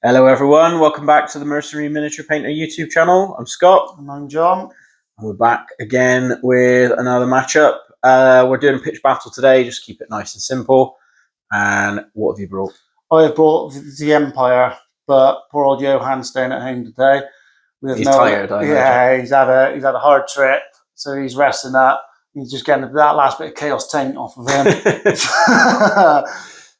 Hello everyone, welcome back to the Mercenary Miniature Painter YouTube channel. I'm Scott. And I'm John. And we're back again with another matchup. We're doing a pitch battle today, just keep it nice and simple. And what have you brought? I have brought the Empire, but poor old Johan's staying at home today. He's tired, I imagine. He's had a hard trip, so he's resting up. He's just getting that last bit of chaos taint off of him.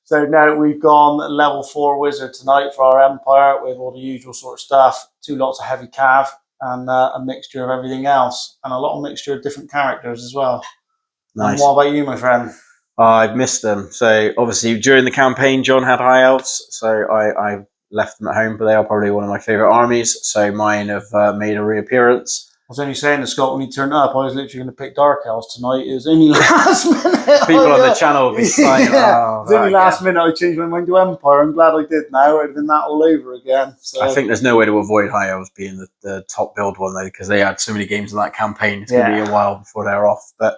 So now we've gone level 4 wizard tonight for our Empire with all the usual sort of stuff, 2 lots of heavy cav and a mixture of everything else, and a lot of mixture of different characters as well. Nice. And what about you, my friend? I've missed them. So obviously during the campaign, John had High Elves, so I left them at home, but they are probably one of my favourite armies, so mine have made a reappearance. I was only saying to Scott when he turned up, I was literally going to pick Dark Elves tonight. It was only last minute. People on the channel will be saying, it was only last minute I changed my mind to Empire. I'm glad I did now. It would have been that all over again. So. I think there's no way to avoid High Elves being the top build one, though, because they had so many games in that campaign. It's going to be a while before they're off. But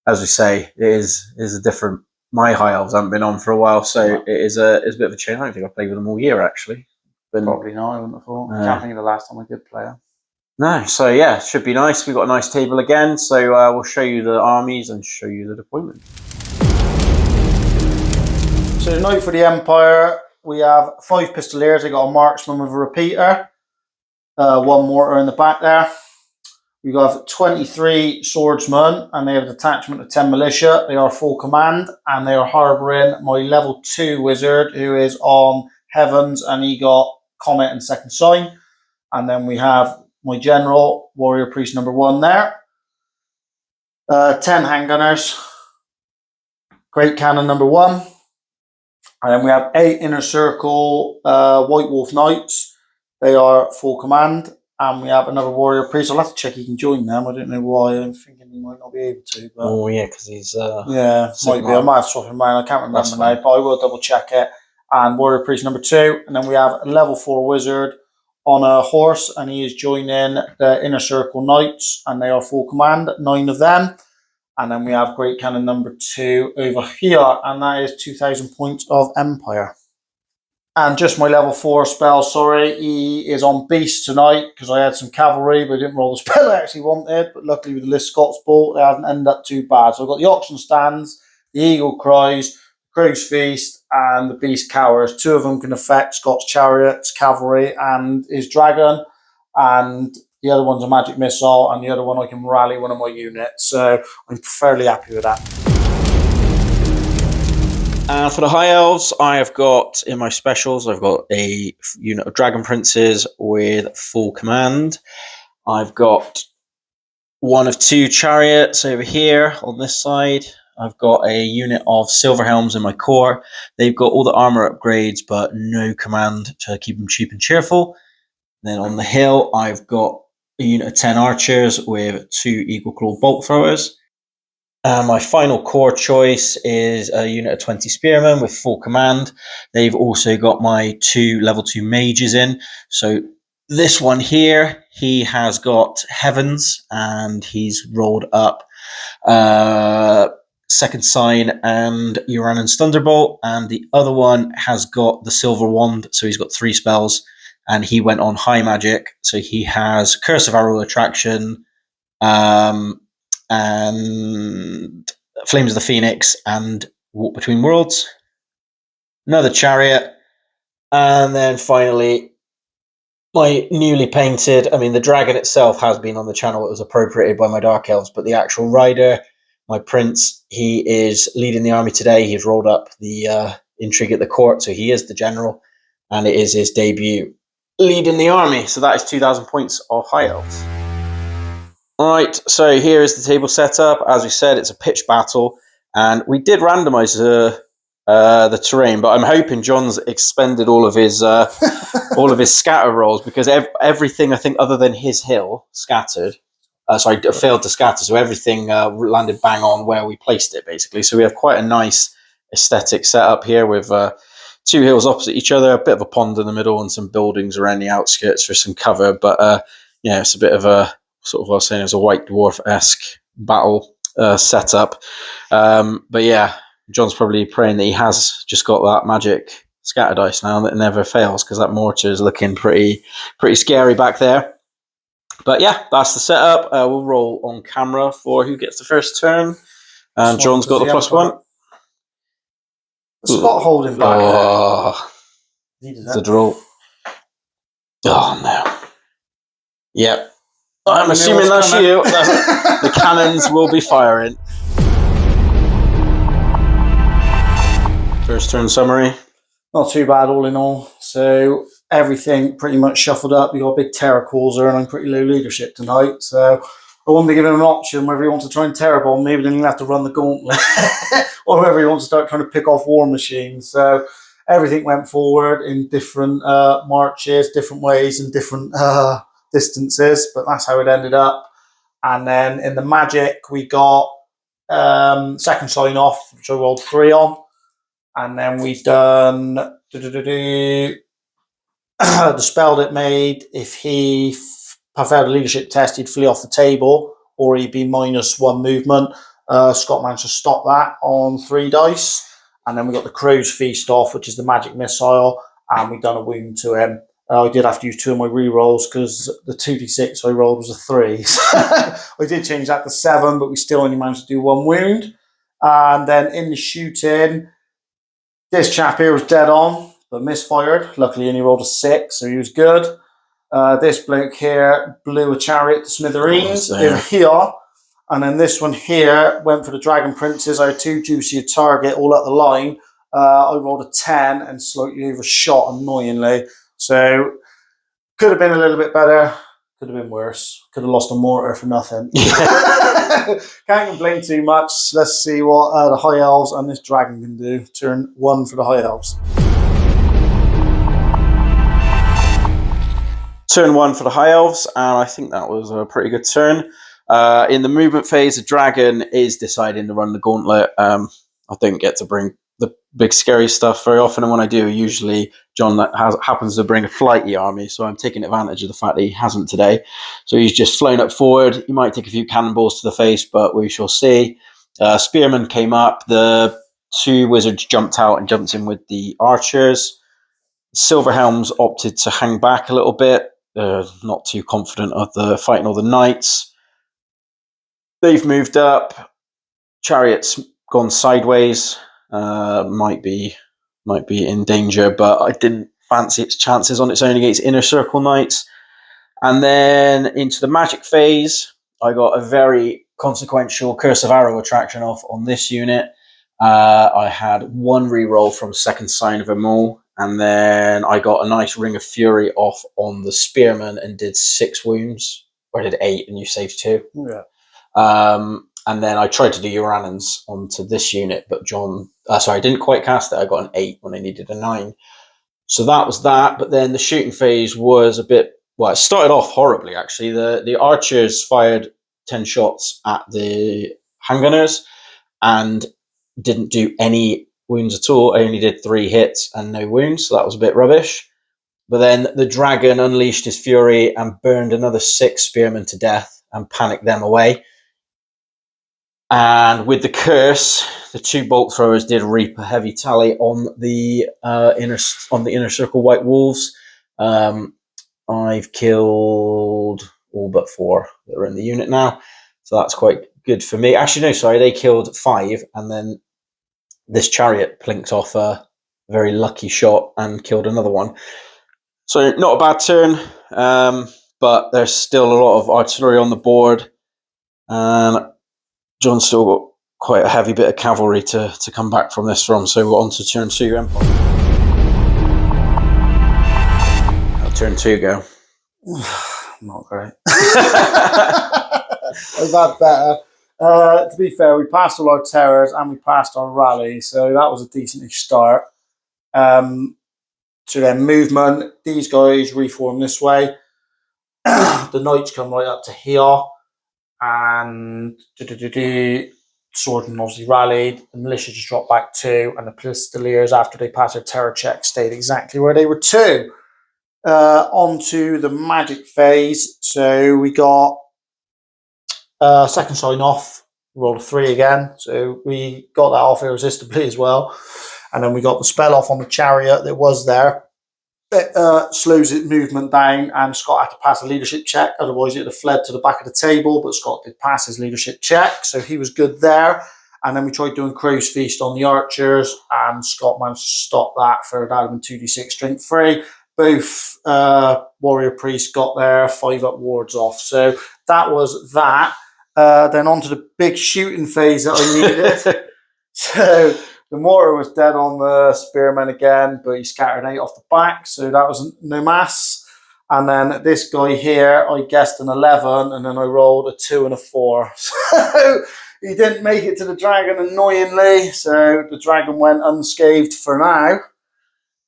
as we say, it is a different... My High Elves haven't been on for a while, so it is a bit of a change. I don't think I've played with them all year, actually. Probably not, I wouldn't have thought. I can't think of the last time I did play them. No, so yeah, it should be nice. We've got a nice table again, so we'll show you the armies and show you the deployment. So tonight for the Empire, we have 5 Pistoliers. They got a marksman with a repeater, 1 mortar in the back there. We have 23 swordsmen, and they have a detachment of 10 militia. They are full command, and they are harbouring my level 2 wizard, who is on Heavens, and he got Comet and Second Sign. And then we have my general, warrior priest number 1 there. 10 handgunners, great cannon number 1. And then we have 8 inner circle White Wolf Knights. They are full command. And we have another warrior priest. I'll have to check he can join them. I don't know why. I'm thinking he might not be able to. But oh yeah, because he's yeah, might be. I might have to swap him around. I can't remember now, but I will double check it. And warrior priest number 2. And then we have a level 4 wizard on a horse, and he is joining the inner circle knights, and they are full command, 9 of them. And then we have great cannon number 2 over here, and that is 2,000 points of Empire. And just my level 4 spell, sorry, he is on beast tonight because I had some cavalry, but I didn't roll the spell I actually wanted. But luckily with the list Scott's bought, they hadn't ended up too bad. So I've got the auction stands, the eagle cries, crow's feast, and the beast cowers. 2 of them can affect Scott's chariots, cavalry, and his dragon. And the other one's a magic missile, and the other one I can rally one of my units. So I'm fairly happy with that. For the High Elves, I have got, in my specials, I've got a unit of Dragon Princes with full command. I've got 1 of 2 chariots over here on this side. I've got a unit of Silver Helms in my core. They've got all the armor upgrades, but no command to keep them cheap and cheerful. Then on the hill, I've got a unit of 10 archers with 2 Eagle Claw bolt throwers. And my final core choice is a unit of 20 spearmen with full command. They've also got my 2 level 2 mages in. So this one here, he has got Heavens, and he's rolled up Second Sign and Uranus Thunderbolt. And the other one has got the Silver Wand, so he's got 3 spells. And he went on High Magic, so he has Curse of Arrow Attraction, and Flames of the Phoenix, and Walk Between Worlds. Another chariot. And then finally, my newly painted, I mean, the dragon itself has been on the channel. It was appropriated by my Dark Elves, but the actual rider, my prince, he is leading the army today. He's rolled up the intrigue at the court, so he is the general, and it is his debut leading the army. So that is 2,000 points of High Elves. Alright, so here is the table setup. As we said, it's a pitch battle, and we did randomise the terrain, but I'm hoping John's expended all of his scatter rolls, because everything, I think, other than his hill scattered. Failed to scatter, so everything landed bang on where we placed it, basically. So we have quite a nice aesthetic setup here with 2 hills opposite each other, a bit of a pond in the middle, and some buildings around the outskirts for some cover. But yeah, it's a bit of a sort of what I was saying, as a White Dwarf-esque battle setup. But yeah, John's probably praying that he has just got that magic scatter dice now that never fails, because that mortar is looking pretty scary back there. But yeah, that's the setup. We'll roll on camera for who gets the first turn. And John's got the +1. Scott holding back. Oh, it's a draw. Oh no. Yep. I'm assuming that's you. The cannons will be firing. First turn summary. Not too bad all in all. So everything pretty much shuffled up. We got a big terror causer and I'm pretty low leadership tonight. So I wanted to give him an option whether he wants to try and terror bomb me, but then he'll have to run the gauntlet. Or whether he wants to start trying to pick off war machines. So everything went forward in different marches, different ways and different distances. But that's how it ended up. And then in the magic, we got second sign off, which I rolled 3 on. And then we've done the spell that made, if he failed a leadership test, he'd flee off the table or he'd be -1 movement. Scott managed to stop that on 3 dice. And then we got the Crow's Feast off, which is the magic missile, and we've done a wound to him. I did have to use 2 of my re-rolls because the 2d6 I rolled was a 3. I did change that to 7, but we still only managed to do 1 wound. And then in the shooting, this chap here was dead on, but misfired. Luckily, he only rolled a 6, so he was good. This bloke here blew a chariot to smithereens in here. And then this one here went for the Dragon Princes. I had 2 juicy a target all up the line. I rolled a 10 and slightly overshot, annoyingly. So could have been a little bit better. Could have been worse. Could have lost a mortar for nothing. Can't complain too much. Let's see what the High Elves and this dragon can do. Turn 1 for the High Elves. Turn 1 for the High Elves, and I think that was a pretty good turn. In the movement phase, the dragon is deciding to run the gauntlet. I don't get to bring the big scary stuff very often, and when I do, usually John happens to bring a flighty army, so I'm taking advantage of the fact that he hasn't today. So he's just flown up forward. He might take a few cannonballs to the face, but we shall see. Spearmen came up. The 2 wizards jumped out and jumped in with the archers. Silverhelms opted to hang back a little bit. Not too confident of the fighting all the knights. They've moved up. Chariot's gone sideways. Might be in danger, but I didn't fancy its chances on its own against Inner Circle Knights. And then into the magic phase, I got a very consequential Curse of Arrow attraction off on this unit. I had 1 reroll from second sign of them all, and then I got a nice Ring of Fury off on the Spearman and did 6 wounds. Or I did 8 and you saved 2. Yeah. And then I tried to do Urannans onto this unit, but I didn't quite cast it. I got an 8 when I needed a 9. So that was that. But then the shooting phase was a bit, it started off horribly, actually. The archers fired 10 shots at the handgunners and didn't do any wounds at all. I only did 3 hits and no wounds, so that was a bit rubbish. But then the dragon unleashed his fury and burned another 6 spearmen to death and panicked them away. And with the curse, the 2 bolt throwers did reap a heavy tally on the inner circle white wolves. I've killed all but 4 that are in the unit now, so that's quite good for me. Actually, no, sorry, they killed 5, and then this chariot plinked off a very lucky shot and killed another one. So not a bad turn, but there's still a lot of artillery on the board. John's still got quite a heavy bit of cavalry to come back from this from, so we're on to turn 2 Empire. How turn 2 go? Not great. I've had better. To be fair, we passed all our terrors and we passed our rally, so that was a decent start. So then movement, these guys reform this way. The knights come right up to here. And Swordman obviously rallied. The militia just dropped back 2, and the Pistoliers, after they passed their terror check, stayed exactly where they were 2. On to the magic phase. So we got second sign off, rolled a 3 again. So we got that off irresistibly as well. And then we got the spell off on the chariot that was there. It slows its movement down, and Scott had to pass a leadership check. Otherwise, it would have fled to the back of the table, but Scott did pass his leadership check, so he was good there. And then we tried doing Crow's Feast on the archers, and Scott managed to stop that for that had been 2d6 strength 3. Both warrior priests got their 5-up wards off. So that was that. Then on to the big shooting phase that I needed. So the mortar was dead on the spearman again, but he scattered 8 off the back, so that was no mass. And then this guy here, I guessed an 11, and then I rolled a 2 and a 4. So he didn't make it to the dragon, annoyingly, so the dragon went unscathed for now.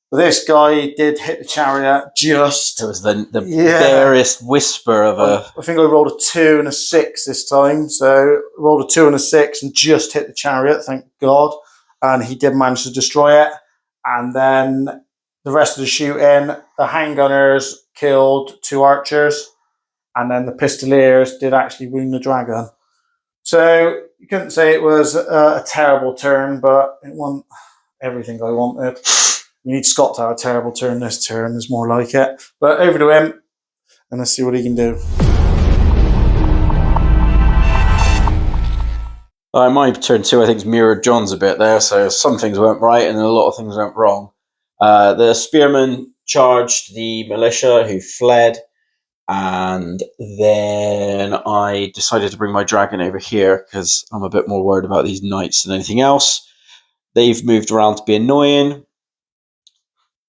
But this guy did hit the chariot just. It was the barest whisper of I think I rolled a 2 and a 6 this time, so rolled a 2 and a 6 and just hit the chariot, thank God. And he did manage to destroy it. And then the rest of the shooting, the handgunners killed 2 archers, and then the pistoliers did actually wound the dragon. So you couldn't say it was a terrible turn, but it wasn't everything I wanted. You need Scott to have a terrible turn this turn. There's more like it. But over to him, and let's see what he can do. My turn 2, I think, mirrored John's a bit there. So some things went right and a lot of things went wrong. The spearman charged the militia, who fled. And then I decided to bring my dragon over here because I'm a bit more worried about these knights than anything else. They've moved around to be annoying.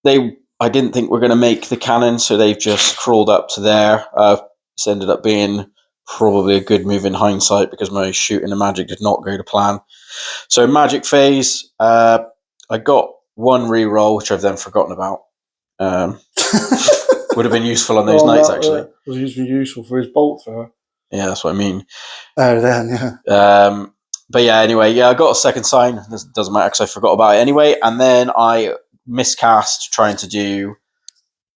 I didn't think we're going to make the cannon, so they've just crawled up to there. This ended up being probably a good move in hindsight because my shooting and magic did not go to plan. So magic phase, I got 1 reroll, which I've then forgotten about. Would have been useful on those nights, actually. Was useful for his bolt thrower. Yeah, that's what I mean. Oh, then, yeah. But yeah, anyway, I got a second sign. This doesn't matter because I forgot about it anyway. And then I miscast trying to do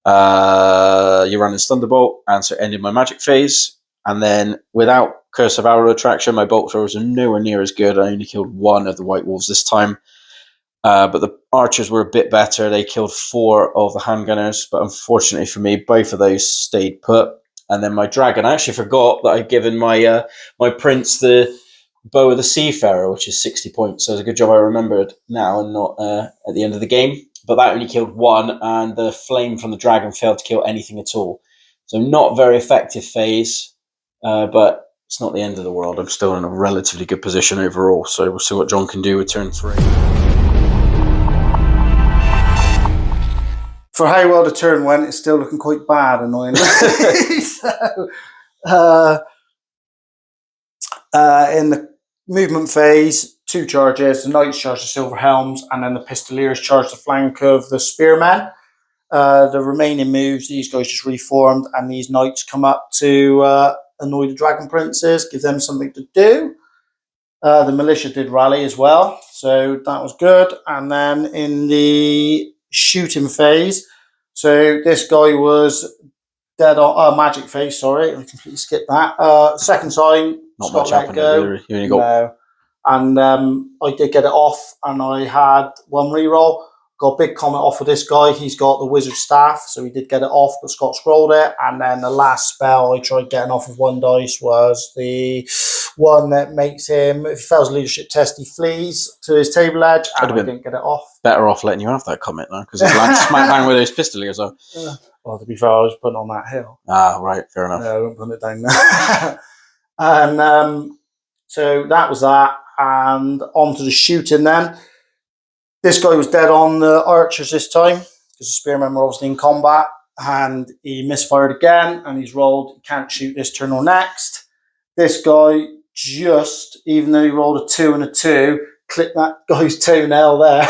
Uranus Thunderbolt, and so ended my magic phase. And then without Curse of Arrow Attraction, my bolt throwers are nowhere near as good. I only killed 1 of the White Wolves this time. But the archers were a bit better. They killed 4 of the handgunners, but unfortunately for me, both of those stayed put. And then my dragon, I actually forgot that I'd given my my prince the Bow of the Seafarer, which is 60 points. So it's a good job I remembered now and not at the end of the game. But that only killed 1, and the flame from the dragon failed to kill anything at all. So not very effective phase, but it's not the end of the world. I'm still in a relatively good position overall. So we'll see what John can do with turn 3. For how well the turn went, it's still looking quite bad, annoyingly. So, in the movement phase, 2 charges. The knights charge the silver helms, and then the pistoliers charge the flank of the spearmen. The remaining moves, these guys just reformed, and these knights come up to annoy the dragon princes, give them something to do. The militia did rally as well, so that was good. And then in the shooting phase, so this guy was dead on magic phase, sorry, I completely skipped that. Second sign, not much happened either. You only got... No. And I did get it off, and I had 1 reroll. Got a big comment off of this guy. He's got the wizard staff, so he did get it off, but Scott scrolled it. And then the last spell I tried getting off of 1 dice was the one that makes him, if he fails a leadership test, he flees to his table edge, and I didn't get it off. Better off letting you have that comment now, because it lands smack bang with those pistoliers. So. Well, to be fair, I was putting on that hill. Ah, right, fair enough. No, I won't put it down there. And so that was that. And on to the shooting then. This guy was dead on the archers this time, because the spearmen were obviously in combat, and he misfired again, and he's rolled, he can't shoot this turn or next. This guy just, even though he rolled a 2 and a 2, clipped that guy's toenail there.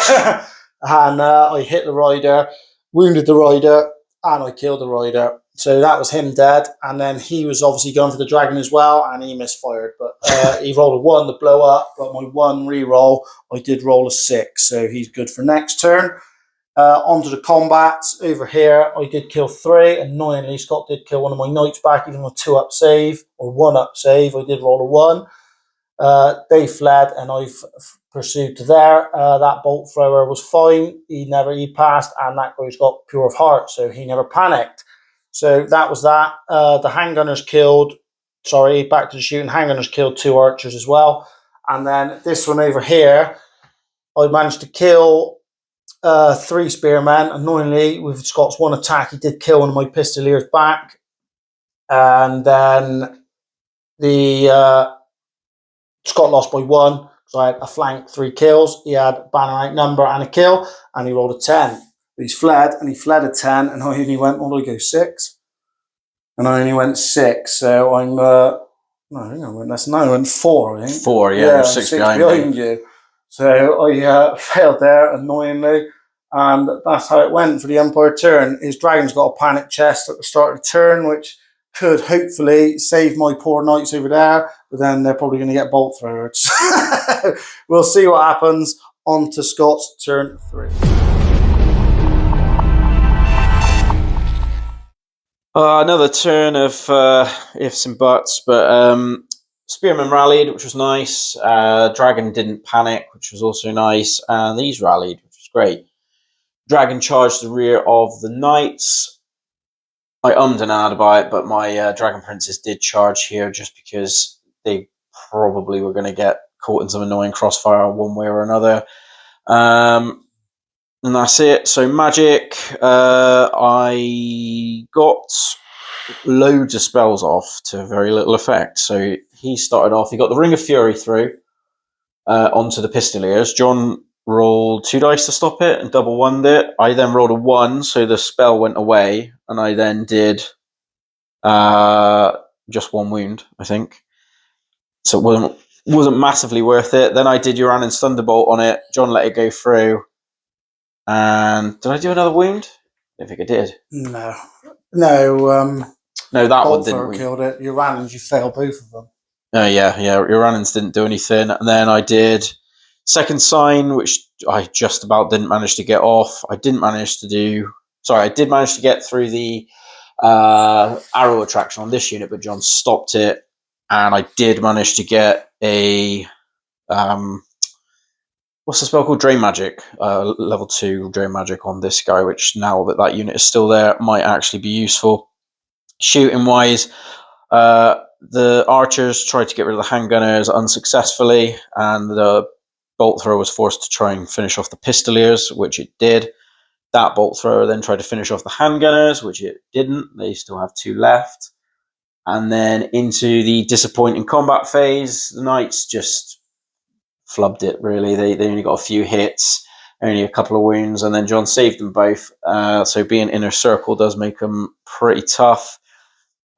And I hit the rider, wounded the rider, and I killed the rider. So that was him dead. And then he was obviously going for the dragon as well, and he misfired. But he rolled a 1 to blow up, but my 1 reroll, I did roll a 6. So he's good for next turn. Onto the combats. Over here, I did kill 3. Annoyingly, Scott did kill one of my knights back, even with 2-up save, or 1-up save. I did roll a 1. They fled, and I've pursued to there. That bolt thrower was fine. He passed, and that guy's got pure of heart, so he never panicked. So that was that. The handgunners killed. Sorry, back to the shooting. Handgunners killed 2 archers as well, and then this one over here, I managed to kill 3 spearmen. Annoyingly, with Scott's 1 attack, he did kill one of my pistoliers back, and then the Scott lost by 1. So I had a flank, 3 kills. He had banner outnumber and a kill, and he rolled a 10. But he's fled, and he fled a 10, and I only went, what did I go, 6? And I only went 6, so I'm, no, I think I went less than that. I went 4, I think. 4, yeah, 6 behind you. So I failed there, annoyingly, and that's how it went for the Empire turn. His dragon's got a panic chest at the start of the turn, which could hopefully save my poor knights over there, but then they're probably going to get bolt throwers. We'll see what happens. On to Scott's turn 3. Another turn of ifs and buts, but Spearman rallied, which was nice. Dragon didn't panic, which was also nice. And these rallied, which was great. Dragon charged the rear of the knights. I ummed and ahed about it, but my Dragon Princes did charge here just because they probably were going to get caught in some annoying crossfire one way or another. And that's it. So magic, I got loads of spells off to very little effect. So he started off, he got the Ring of Fury through onto the Pistoliers. John rolled 2 dice to stop it and double wonded it. I then rolled a 1, so the spell went away, and I then did just 1 wound, I think. So it wasn't massively worth it. Then I did Uranus Thunderbolt on it. John let it go through. And did I do another wound? I don't think I did. No, that one didn't. Killed it. Uranus, you failed both of them. Oh yeah. Uranus didn't do anything, and then I did Second Sign, which I just about didn't manage to get off. I did manage to get through the arrow attraction on this unit, but John stopped it, and I did manage to get a what's the spell called? Drain Magic, level 2 Drain Magic on this guy, which now that unit is still there, might actually be useful. Shooting wise, the archers tried to get rid of the handgunners unsuccessfully, and the bolt thrower was forced to try and finish off the Pistoliers, which it did. That bolt thrower then tried to finish off the handgunners, which it didn't. They still have 2 left. And then into the disappointing combat phase, the knights just flubbed it, really. They only got a few hits, only a couple of wounds, and then John saved them both. So being inner circle does make them pretty tough.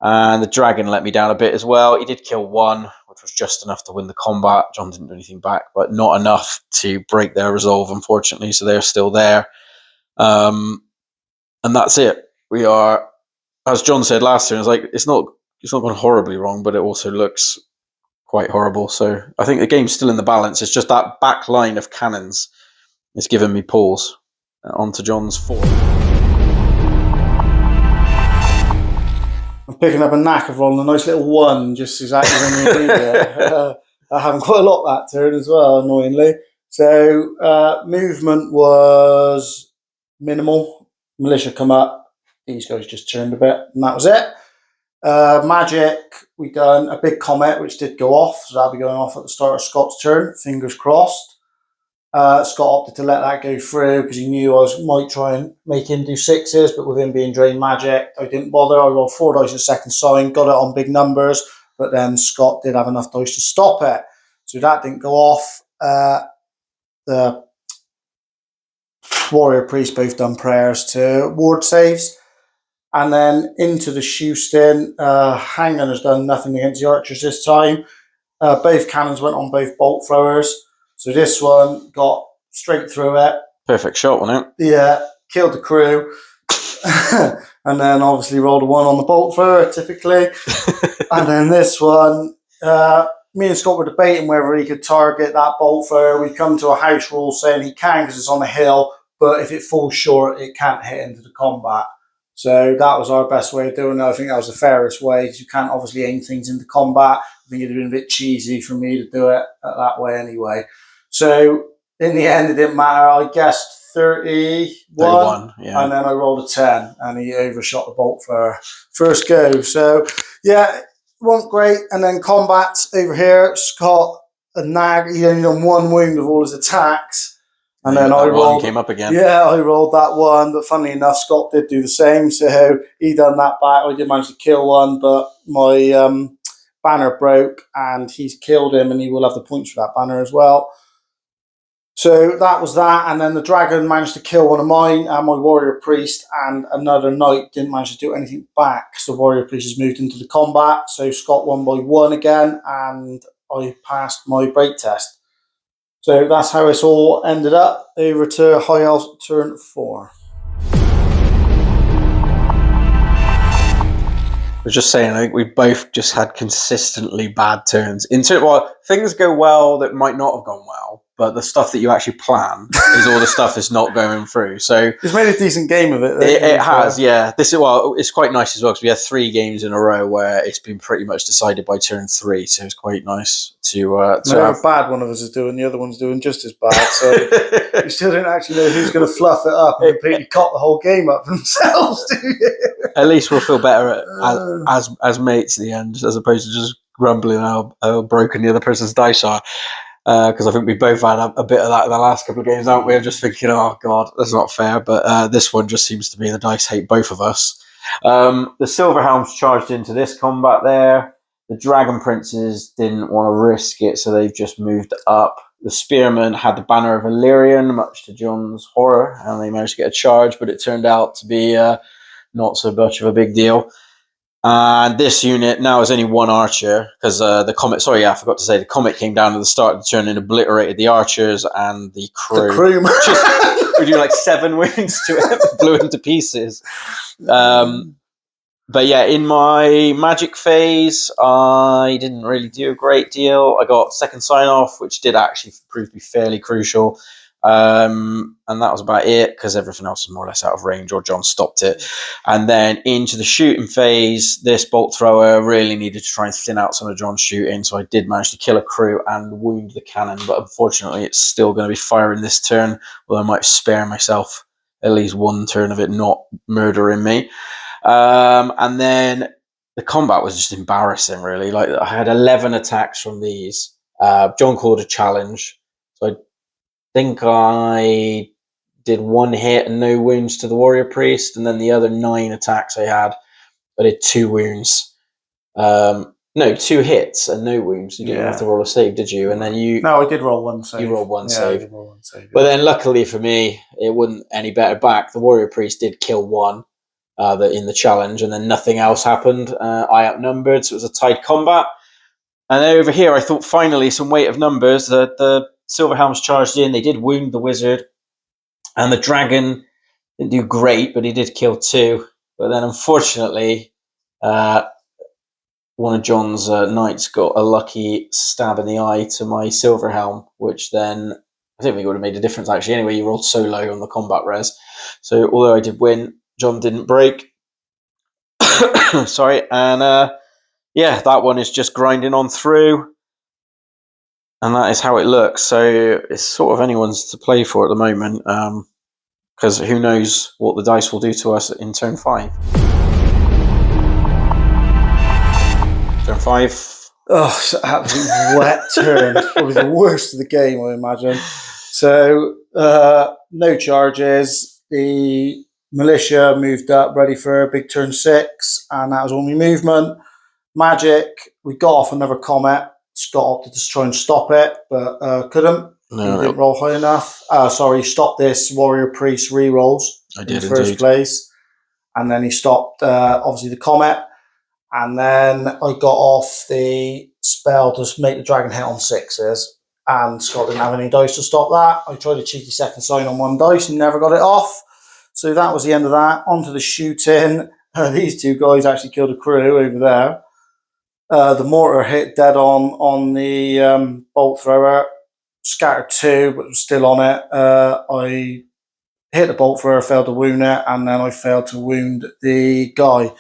And the dragon let me down a bit as well. He did kill 1, which was just enough to win the combat. John didn't do anything back, but not enough to break their resolve, unfortunately. So they're still there. And that's it. We are, as John said last turn, it's not gone horribly wrong, but it also looks quite horrible. So I think the game's still in the balance. It's just that back line of cannons is giving me pause. On to John's 4. I'm picking up a knack of rolling a nice little 1 just exactly when you do it. I haven't quite a lot that turn as well, annoyingly. So movement was minimal. Militia come up. These guys just turned a bit, and that was it. Magic, we done a big comet, which did go off, so that'll be going off at the start of Scott's turn, fingers crossed. Scott opted to let that go through because he knew I might try and make him do 6s, but with him being drained magic, I didn't bother. I rolled 4 dice at Second Sign, got it on big numbers, but then Scott did have enough dice to stop it. So that didn't go off. The Warrior Priest both done prayers to ward saves. And then into the Shoestin, Handgun has done nothing against the archers this time. Both cannons went on both bolt throwers. So this one got straight through it. Perfect shot, wasn't it? Yeah, killed the crew. And then obviously rolled a 1 on the bolt thrower, typically. And then this one, me and Scott were debating whether he could target that bolt thrower. We come to a house rule saying he can because it's on a hill, but if it falls short, it can't hit into the combat. So that was our best way of doing it. I think that was the fairest way because you can't obviously aim things into combat. I think it would have been a bit cheesy for me to do it that way anyway. So in the end, it didn't matter. I guessed 31, yeah. and then I rolled a 10, and he overshot the bolt for first go. So yeah, it wasn't great. And then combat over here, Scott a nag. He only done 1 wound of all his attacks. And then I rolled. Came up again. Yeah, I rolled that one, but funnily enough, Scott did do the same. So he done that back. I did manage to kill one, but my banner broke, and he's killed him, and he will have the points for that banner as well. So that was that, and then the dragon managed to kill one of mine, and my warrior priest, and another knight didn't manage to do anything back. So the warrior priest has moved into the combat. So Scott won by 1 again, and I passed my break test. So that's how it's all ended up. Over to High Elves turn 4. I was just saying, I think we both just had consistently bad turns. Well, things go well that might not have gone well, but the stuff that you actually plan is all the stuff that's not going through. So it's made a decent game of it. It has, yeah. It's quite nice as well because we had 3 games in a row where it's been pretty much decided by turn 3. So it's quite nice to have bad one of us is doing, the other one's doing just as bad. So you still don't actually know who's going to fluff it up and completely cop the whole game up themselves, do you? At least we'll feel better as mates at the end, as opposed to just grumbling how broken the other person's dice are. Because I think we both had a bit of that in the last couple of games, haven't we? Just thinking, oh God, that's not fair. But this one just seems to be the dice hate both of us. The Silverhelms charged into this combat there. The Dragon Princes didn't want to risk it, so they've just moved up. The Spearmen had the Banner of Illyrian, much to John's horror, and they managed to get a charge, but it turned out to be not so much of a big deal. And this unit now has only 1 archer because the comet. Sorry, I forgot to say the comet came down at the start of the turn and obliterated the archers and the crew. The crew, we do like 7 wounds to it, blew into pieces. But yeah, in my magic phase, I didn't really do a great deal. I got 2nd sign off, which did actually prove to be fairly crucial. And that was about it because everything else was more or less out of range, or John stopped it. And then into the shooting phase, this bolt thrower really needed to try and thin out some of John's shooting, so I did manage to kill a crew and wound the cannon, but unfortunately it's still going to be firing this turn, although I might spare myself at least 1 turn of it not murdering me. And then the combat was just embarrassing, really. Like, I had 11 attacks from these. John called a challenge, so I think I did 1 hit and no wounds to the warrior priest, and then the other 9 attacks I did 2 wounds. No, 2 hits and no wounds. You didn't have to roll a save, did you? And then No, I did roll 1 save. You rolled 1 save. I did roll 1 save. But then, luckily for me, it wasn't any better back. The warrior priest did kill 1 in the challenge, and then nothing else happened. I outnumbered, so it was a tight combat. And then over here, I thought finally some weight of numbers. The Silverhelms charged in. They did wound the wizard, and the dragon didn't do great, but he did kill 2. But then, unfortunately, one of John's knights got a lucky stab in the eye to my Silverhelm, which then I don't think it would have made a difference actually. Anyway, you rolled so low on the combat res, so although I did win, John didn't break. Sorry, and yeah, that one is just grinding on through. And that is how it looks. So it's sort of anyone's to play for at the moment, because who knows what the dice will do to us in turn 5. Turn 5. Oh, it's an absolute wet turn. Probably the worst of the game, I imagine. So, no charges. The militia moved up, ready for a big turn 6, and that was all my movement. Magic, we got off another comet. Scott opted to try and stop it, but couldn't. No, he didn't roll high enough. Sorry, stopped this warrior priest re-rolls I did in the first place. And then he stopped, obviously, the comet. And then I got off the spell to make the dragon hit on 6s. And Scott didn't have any dice to stop that. I tried a cheeky 2nd sign on 1 dice and never got it off. So that was the end of that. On to the shooting. These 2 guys actually killed a crew over there. The mortar hit dead on the bolt thrower, scattered 2, but was still on it. I hit the bolt thrower, failed to wound it, and then I failed to wound the guy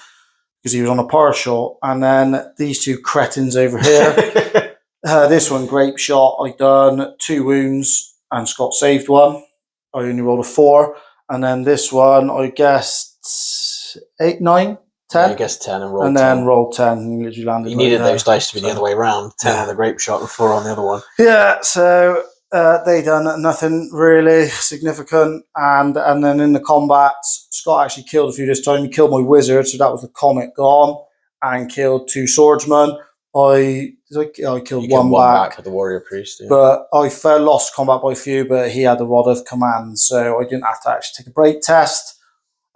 because he was on a power shot. And then these 2 cretins over here This one, grape shot, I done 2 wounds and Scott saved one. I only rolled a 4. And then this one, I guessed 8, 9, 10. Yeah, I guessed 10 and rolled and 10. then rolled 10 and literally landed. You needed those dice to be the other way around. 10 on the grape shot and 4 on the other one. Yeah, so they done nothing really significant. And then in the combat, Scott actually killed a few this time. He killed my wizard, so that was the comet gone, and killed 2 swordsmen. I killed one back at the warrior priest, yeah. But I lost combat by a few, but he had the rod of command, so I didn't have to actually take a break test.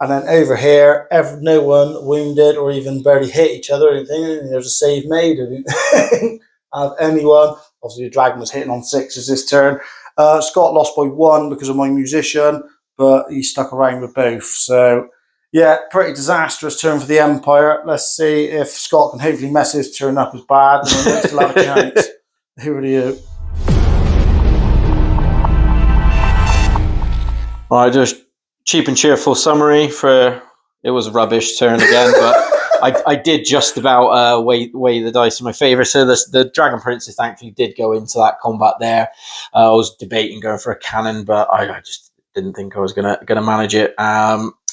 And then over here, no one wounded or even barely hit each other or anything. There's a save made. I didn't have anyone. Obviously, the dragon was hitting on 6s this turn. Scott lost by 1 because of my musician, but he stuck around with both. So, yeah, pretty disastrous turn for the Empire. Let's see if Scott can hopefully mess his turn up as bad, and then we still have a chance. Who are you? All right, just cheap and cheerful summary for it was a rubbish turn again, but I did just about weigh the dice in my favour. So the Dragon Princes thankfully did go into that combat there. I was debating going for a cannon, but I just didn't think I was gonna manage it.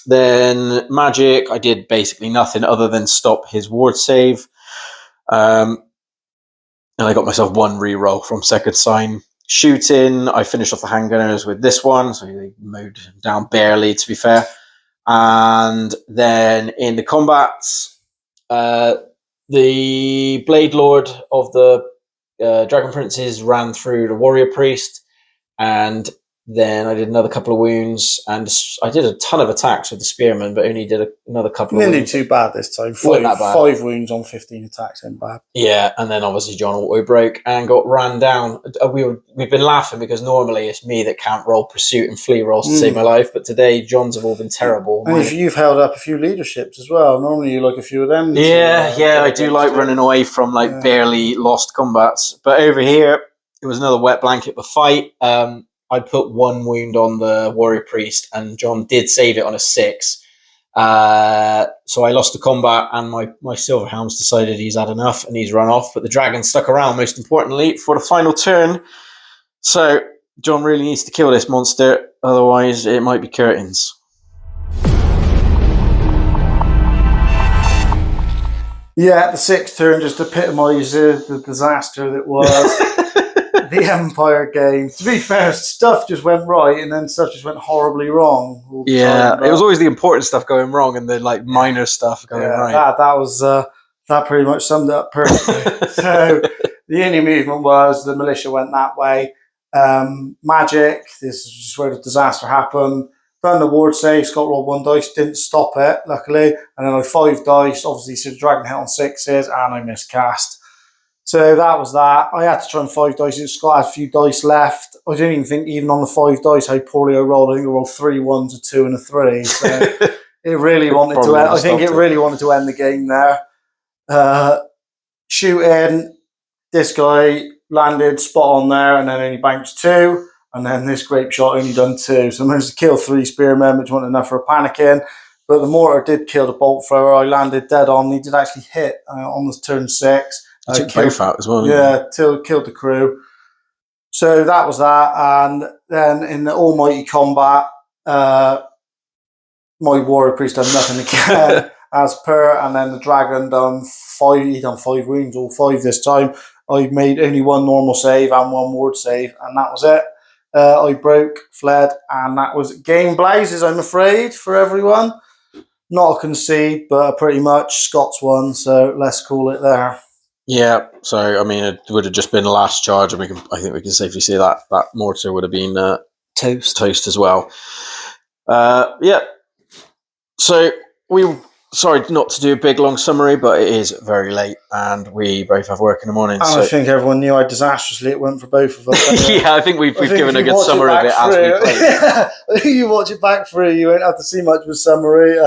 Then Magic, I did basically nothing other than stop his ward save. And I got myself 1 reroll from second sign. Shooting, I finished off the handgunners with this one, so they mowed down barely, to be fair. And then in the combats, the Blade Lord of the Dragon Princes ran through the warrior priest, and then I did another couple of wounds, and I did a ton of attacks with the spearman, but only did another couple of wounds. Nearly too bad this time. 5 wounds on 15 attacks ain't bad. Yeah, and then obviously John auto broke and got ran down. We've been laughing because normally it's me that can't roll pursuit and flee rolls to save my life, but today John's have all been terrible. And you've held up a few leaderships as well. Normally you like a few of them. Yeah, I do like running away from barely lost combats. But over here, it was another wet blanket of a fight. I put 1 wound on the warrior priest, and John did save it on a 6. So I lost the combat, and my silver hounds decided he's had enough and he's run off. But the dragon stuck around, most importantly, for the final turn. So John really needs to kill this monster, otherwise it might be curtains. Yeah, the 6th turn just epitomises the disaster that was the Empire game. To be fair, stuff just went right, and then stuff just went horribly wrong. Yeah, it was always the important stuff going wrong, and the minor stuff going right. That pretty much summed it up perfectly. So the only movement was the militia went that way. Magic, this is just where the disaster happened. Done the ward save, Scott rolled 1 dice, didn't stop it, luckily. And then I 5 dice, obviously, so the dragon hit on 6s, and I miscast. So that was that. I had to try and 5 dice. Scott had a few dice left. I didn't even think, even on the 5 dice, how poorly I rolled. I think I rolled 3 1s, a 2, and a 3. So it really wanted to end. I think it really wanted to end the game there. Shooting, this guy landed spot on there, and then only banked 2. And then this grape shot only done 2. So I managed to kill 3 spearmen, which wasn't enough for a panicking. But the mortar did kill the bolt thrower. I landed dead on. He did actually hit on the turn 6. Took both out as well. Yeah, killed the crew. So that was that. And then in the almighty combat, my warrior priest done nothing again, as per. And then the dragon done 5. He done 5 wounds, all 5 this time. I made only 1 normal save and 1 ward save, and that was it. I broke, fled, and that was game blazes, I'm afraid, for everyone. Not a concede, but pretty much Scott's won, so let's call it there. Yeah, so I mean, it would have just been the last charge, and I think we can safely say that mortar would have been toast as well. Yeah. So sorry not to do a big long summary, but it is very late, and we both have work in the morning. And I think everyone knew how disastrously it went for both of us. Yeah, I think we've given a good summary of it as we played. I think you watch it back through, you won't have to see much of a summary.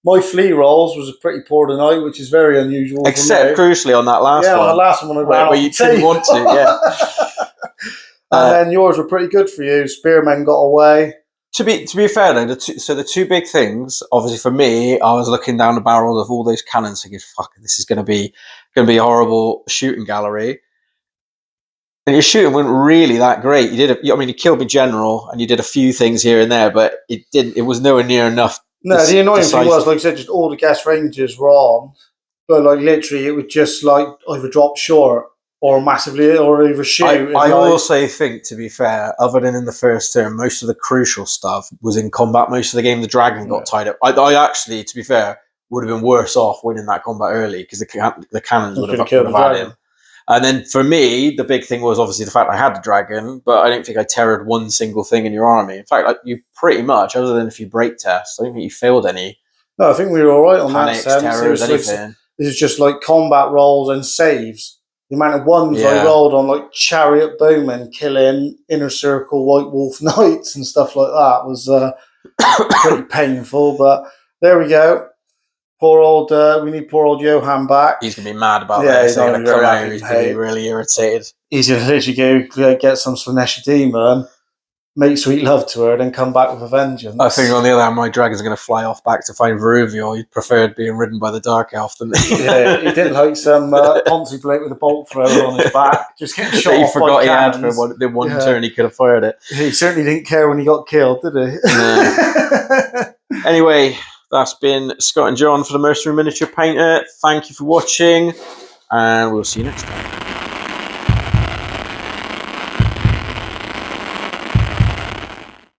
My flea rolls was pretty poor tonight, which is very unusual. Except crucially on that last one. Yeah, on the last one I ran where you didn't want to, yeah. And then yours were pretty good for you. Spearmen got away. To be fair though, the 2 big things, obviously for me, I was looking down the barrel of all those cannons thinking, fuck, this is going to be a horrible shooting gallery. And your shooting wasn't really that great. You killed me general, and you did a few things here and there, but it was nowhere near enough. No, the annoying thing was, like I said, just all the guest rangers were on, but like literally, it would just like either drop short or massively or overshoot. I also think, to be fair, other than in the first turn, most of the crucial stuff was in combat. Most of the game, the dragon got tied up. I actually, to be fair, would have been worse off winning that combat early because the cannons would have had him. And then for me, the big thing was obviously the fact I had the dragon, but I don't think I terrored one single thing in your army. In fact, like, you pretty much, other than a few break tests, I don't think you failed any. No, I think we were all right on panics, that sense. Terrors, anything. This is just like combat rolls and saves. The amount of ones I rolled on like chariot bowmen killing inner circle white wolf knights and stuff like that was pretty painful. But there we go. We need poor old Johan back. He's going to be mad about this. He's going to come out. He's going to be really irritated. He's going to literally go get some Slanesh demon, make sweet love to her, then come back with a vengeance. I think on the other hand, my dragon's going to fly off back to find Veruvior. He preferred being ridden by the Dark Elf than me. Yeah, he didn't like some Ponzi Blake with a bolt thrower on his back, just getting shot off. He forgot he had for the one turn he could have fired it. He certainly didn't care when he got killed, did he? No. Anyway, that's been Scott and John for the Mercenary Miniature Painter. Thank you for watching, and we'll see you next time.